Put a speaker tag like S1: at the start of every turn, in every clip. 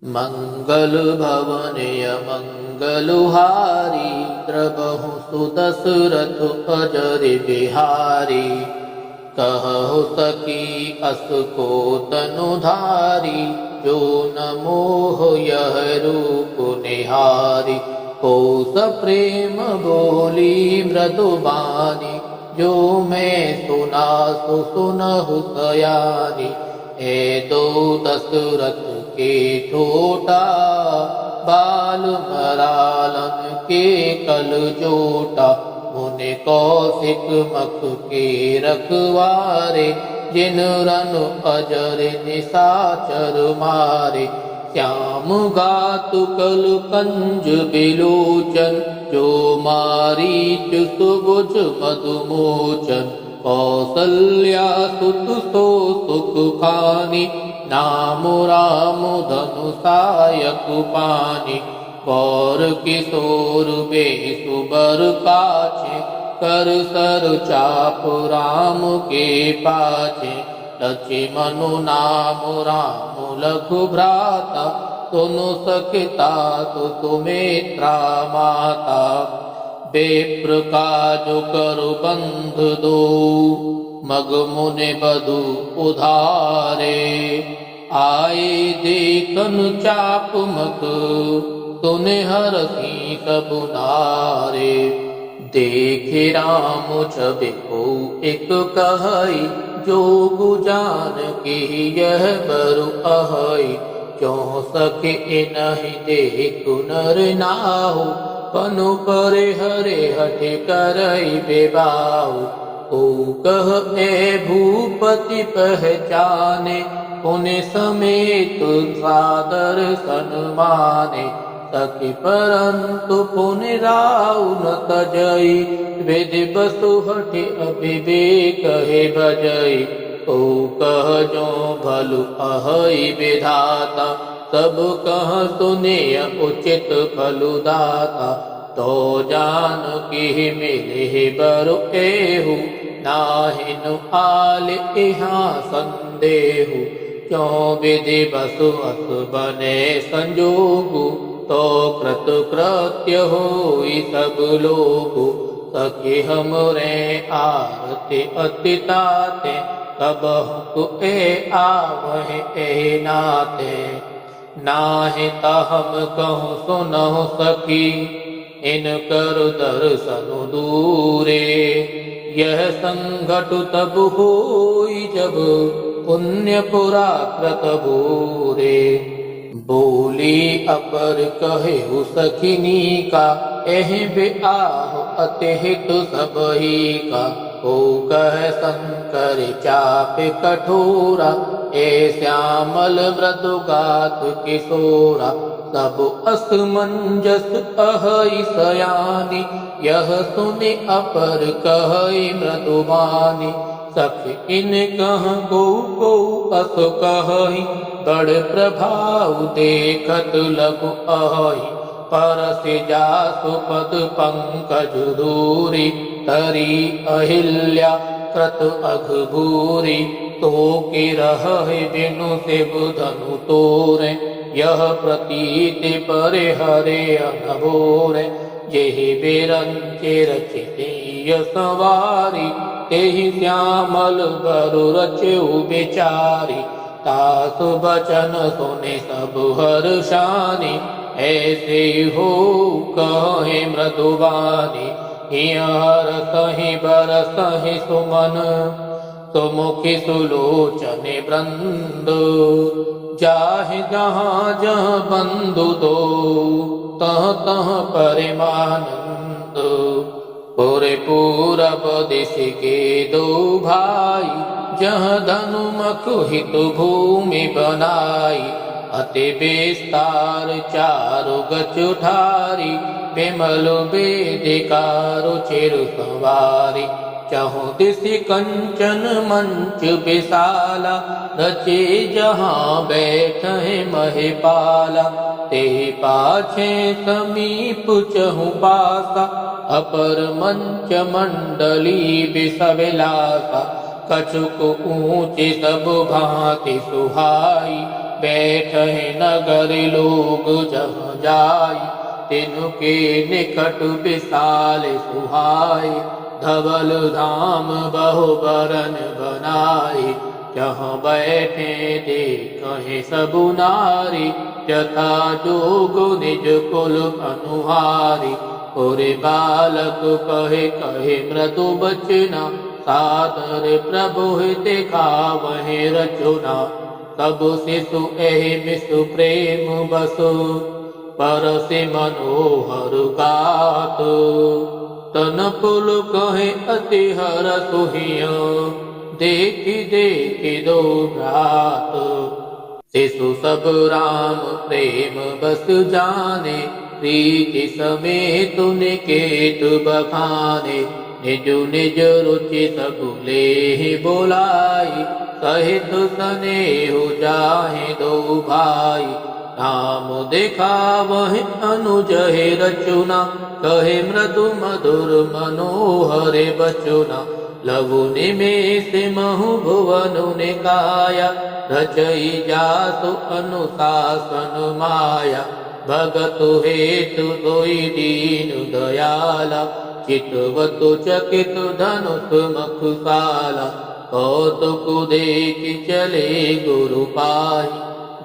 S1: मंगल भवनय मंगलहारी द्रबहु सुदशरथ अजर बिहारी। कहु सखी अस को तनुधारी जो न मोह यह रूप निहारी। कोस प्रेम बोली मृदुबानी जो मैं सुना सुनहु सयानी। ए दो दशरथ के छोटा बाल मरालन के कल जोटा। मुनि कौशिक मख के रखवारे जिन रन अजर निशाचर मारे। श्याम गातु कल कंज बिलोचन जो मारीच सुबुझ मधुमोचन। कौसल्या सुत सो सुख खानी नाम राम धनु सायक पानी। गौर किशोर बेसुबर काछे कर सर चाप राम के पाछे। लक्ष्मणु नाम राम लघु भ्राता सुनु सखिता सुमित्रा माता। बेप्र काजु करु बंध दो मग मुनि बधु उधारे। आए देखन चाप मग सुने हरसी सब नारे। देखे राम छवि को एक कहई जोगु जान की यह बरु अहई। क्यों सके नहीं देखु नर नाहु पनु परे हरे हठ करई बेबाहु। ओ कह ए भूपति पहचाने पुनि समेत सादर सन्माने। सखी परंतु पुनि राउ न तजई विधि बसु हठि अविवेक हे भजई। ओ कह जो भलु अहई विधाता सब कह सुने उचित फलु दाता। तो जान की मिले बरु एहु नाहिनु आल इहाँ संदेहु। क्यों विधि बसु अस बने संजोगु तो कृत कृत्य होई सब लोगु। सखी हमरे आरती अति ताते कबहु ए आवहि ए नाते। नाहि ता हम कहूँ सुनहु सखी इन कर दर्शनु दूरे। यह संघटु तब होई जब पुण्य पुरा कृत भूरे। बोली अपर कहेहु सखिनी का एह बेआह अतिहित सबही का। ओ कह शंकर चाप कठोरा ए श्यामल मृदुगात किशोरा। सब असमंजस अहई सयानी यह सुनि अपर कहई मृदुबानी। सख इन कह गो अस कहई बड़ प्रभाव देखत लघु अहई। परस जासु पद पंकज दूरी तरी अहिल्या कृत अघभूरी। तो के रहे बिनु शिव धनु तोरे यह प्रतीति परे हरे अनभोरे। जेहि बिरंचे रचितेय सवारी तेहि श्यामल बरु रचेउ बिचारी। तासु बचन सुने सब हर्षानी ऐसे हो कहे मृदुबानी। हियर सहि बरसहि सुमन सुमुखी सुलोचने वृंद। जाहि जहाँ जहाँ बंधु दो तह तह परिमानंद। पूरे पूरब दिश के दो भाई जहाँ धनुमख हित भूमि बनाई। अति विस्तार चारु गच उठारी विमल वेदिकारो चिर सवारी। चहु दिशि कंचन मंच विशाला रचे जहाँ बैठे महिपाला। ते पाछे समीप चहु पासा अपर मंच मंडली विसविलासा। कछुक ऊंचे सब भांति सुहाई बैठे नगर लोग जहाँ जाय, तिनके निकट विशाल सुहाय। धवल धाम बहु बरन बनाए, जहाँ बैठे देखें सबु नारी। यथा जोग निज कुल अनुहारी, और बालक कहे कहे मृदु बचना। सादर प्रभु दिखावहि रचना, तब शिशु एहि मिसु प्रेम बसु। परसि मनोहर गात, तन पुल कहे अति हरषु हिय। देखि देखि दो भ्रात, शिशु सब राम प्रेम बस जाने। प्रीति समेत निकेत बखाने, निज निज रुचि सब लेहि बोलाई। सहित स्नेह जाहि दो भाई, नाम दिखावहि अनुज हे रचना। कहे मृदु मधुर मनोहर बचना, लघु निमेष महु भुवनु निकाया। रचई जासु अनुशासन माया, भगतु हेतु सोई दीन दयाला। चितवतु चकित धनुष मखुशाला, कौतुक देखि चले गुरु पाई।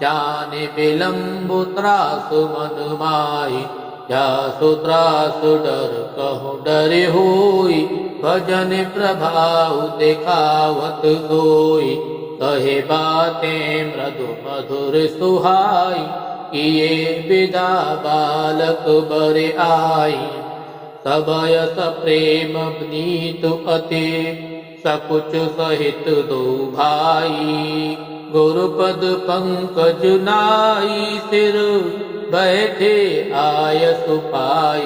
S1: जाने विलम्बु त्रासु मन माही, जासु त्रासु डर कहु डरे होई। भजन प्रभाव दिखावत सोई, कहे बातें मृदु मधुर सुहाई। किए विदा बालक बर आई, सबयस प्रेम नीत अति। सकुच सहित दो भाई, गुरुपद पंकज नाई। सिर बैठे आयसु पाई,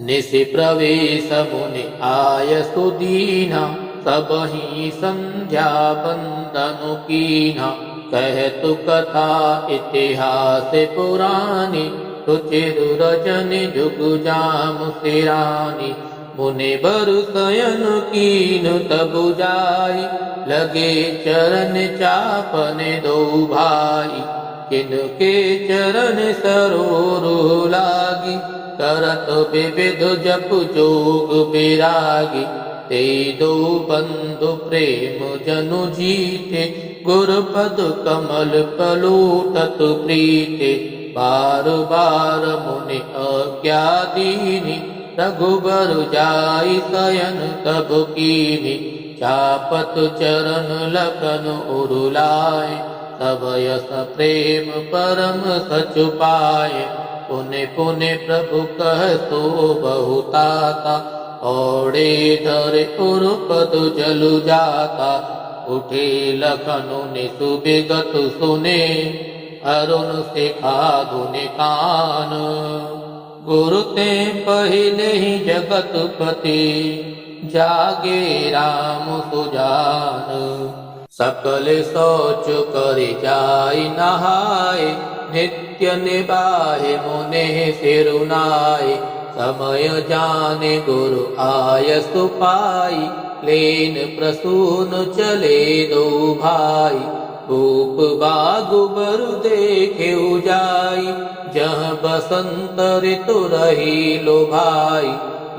S1: निशि प्रवेश मुनि आयसु दीना। सबहि संध्या बंदनु कीना, कहतु कथा इतिहास पुरानी। रुचिर रजनि जुग जाम सिरानी, मुनि बर शयन कीन तबु जाई। लगे चरण चापन दो भाई, किनके चरण सरोरु लागी। करत विविध जप जोग विरागी, ते दो बंधु प्रेम जनु जीते। गुरुपद कमल पलूटत प्रीते, बार बार मुनि आज्ञा दीनी। रघुबर जाई शयन तब कीनी, चापत चरण लखन उरुलाए। तब यस प्रेम परम सचु पाए, पुने पुने प्रभु कह सो बहुताता। औड़े धरे उरुपद जलु जाता, उठे लखनु निसु विगत सुने। अरुण सिखा धुनि कान, गुरु ते पहिले ही जगत पति। जागे राम सुजान, सकल सोच कर जाई नहाय। नित्य निबाहे मुने सिरुनाय, समय जाने गुरु आयसु पाई। लेन प्रसून चले दो भाई, रूप बागु बर देखे जाई। जह बसंत ऋतु रही लो भाई,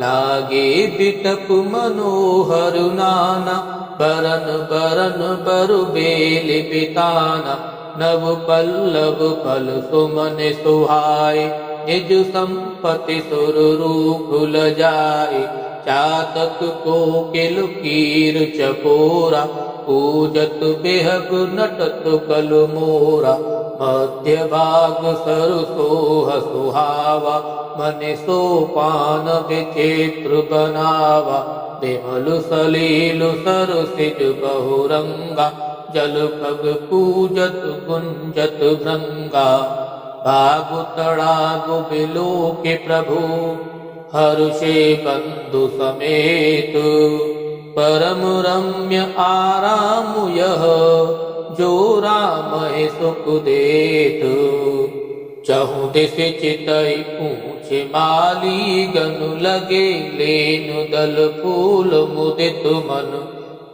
S1: लागे बिटप मनोहर नाना। बरन बरन बरु बेल बिताना, नव पल्लव फल सुमन सुहाय। निज संपत्ति सुररु खुल जाए, चातक कोकिल कीर चकोरा। पूजत बेहग नटत कल मोरा, मध्य भाग सरु सोह सुहावा। मन सोपान विचित्र बनावा, बिमलु सलीलु सरु सिज बहुरंगा। जल पग पूजत गुंजत भृंगा, बागु तड़ागु बिलो के प्रभु। हर्षे बंधु समेत, परम रम्य आराम यह। जो राम सुख देत, चहु दिस चितई पूछ माली। गनु लगे लेनु दल फूल मुदित मन,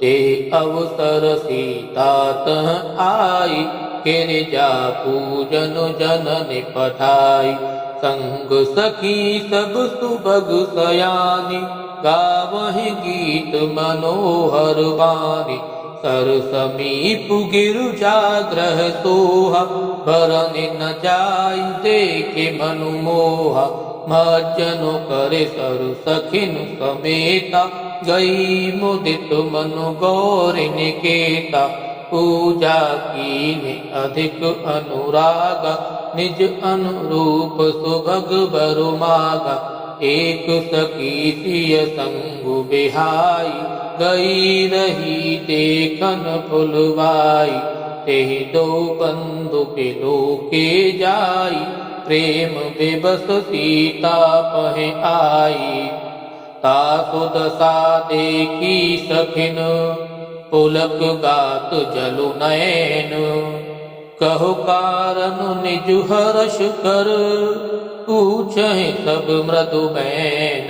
S1: ते अवसर सीता तह आई। गिरिजा पूजन जननि पठाई। संग सखी सब सुभग सयानी, गावहि गीत मनोहर बानी। सर समीप गिरजा ग्रह सोहा, बरनि न जाय देखे मनु मोहा। मज्जनो करे सर सखिन समेता, गई मुदित मनु गौरि निकेता। पूजा कीन्हे अधिक अनुरागा, निज अनुरूप सुभग बरु मागा। एक सखी सिय संगु बिहाई, गई रही देखन फुलवाई। तेहि दो बंधु बिलोके जाई, प्रेम विवश सीता पहे आई। तासु दशा देखी सखिन, पुलक गात जलु नयन। कहु कारण निज हर्ष कर, पूछहि सब मृदु बैन।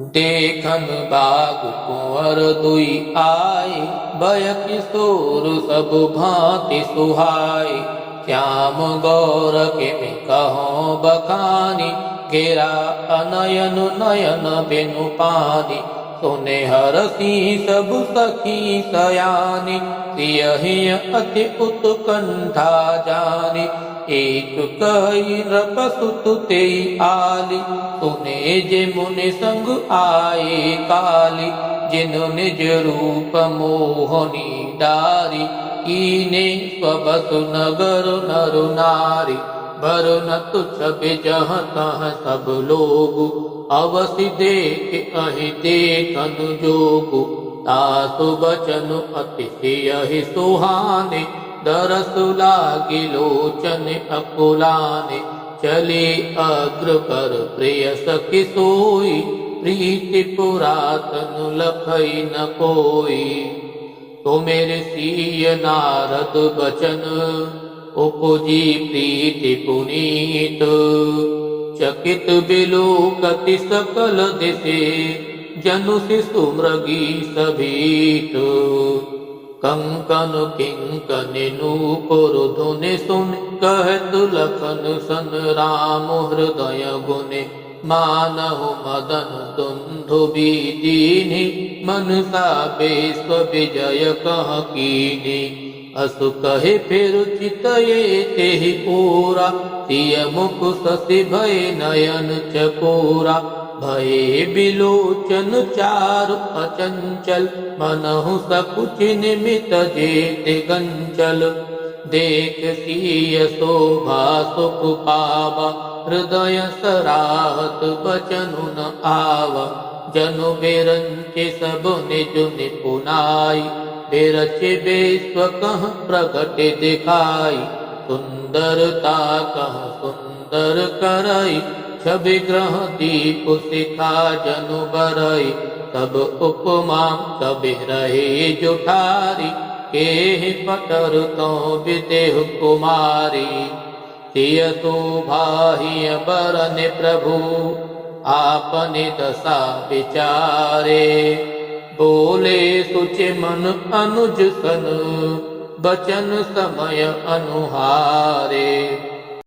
S1: देखन बाग कुंवर दुई आए, भय किशोर सब भांति सुहाए। श्याम गौर के में कहो बखानी, घेरा अनयन नयन बिनु पानी। सुने हरसी सब सखी सयानी, सियहि अति उत्कंठा जानी। एक कही नृप सुत तेई आली, सुने जे मुनि संग आए काली। जिनु निज रूप मोहनी डारी, कीने स्वबसु नगर नरु नारी। वरुण तुच्छ बिजह तह सब लोगु, अवसि देख अहि देखन जोगु। तासु बचन अतिशय सुहाने, दरसु लागी लोचन अकुलाने। चले अग्र कर प्रिय सखि सोई, प्रीति पुरातन लखई न कोई। तो मेरे सिय नारद बचन, उपजी प्रीति पुनीत। चकित बिलोकति सकल दिशे, जनु शिशु मृगी सभीत। कंकन किंकन नूपुर धुनि सुन, कहत लखन सन राम हृदय गुने। मानहु मदन दुंदुभि दीन्हि, मनसा विश्व विजय कह कीन्हि। असु कहे फिर चितये तेहि ओरा, सिय मुख शशि भय नयन चकोरा। भये बिलोचन चारु अचंचल, मनहु सकुचि निमित जेते गंचल। देख सिय शोभा सुख पावा, हृदय सराहत बचनु न आवा। जनु बिरंचि सब निज निपुनाई, बिरचि विश्व कह प्रगट दिखाई। सुंदरता कह सुंदर करई, छवि ग्रह दीप शिखा जनु बरई। तब उपमा कबि रहे जुठारी, केहि पटर तो विदेह कुमारी। सिय शोभाहि बरन प्रभु, आपनि दशा विचारे। बोले सुचि मन अनुज सन, बचन समय अनुहारे।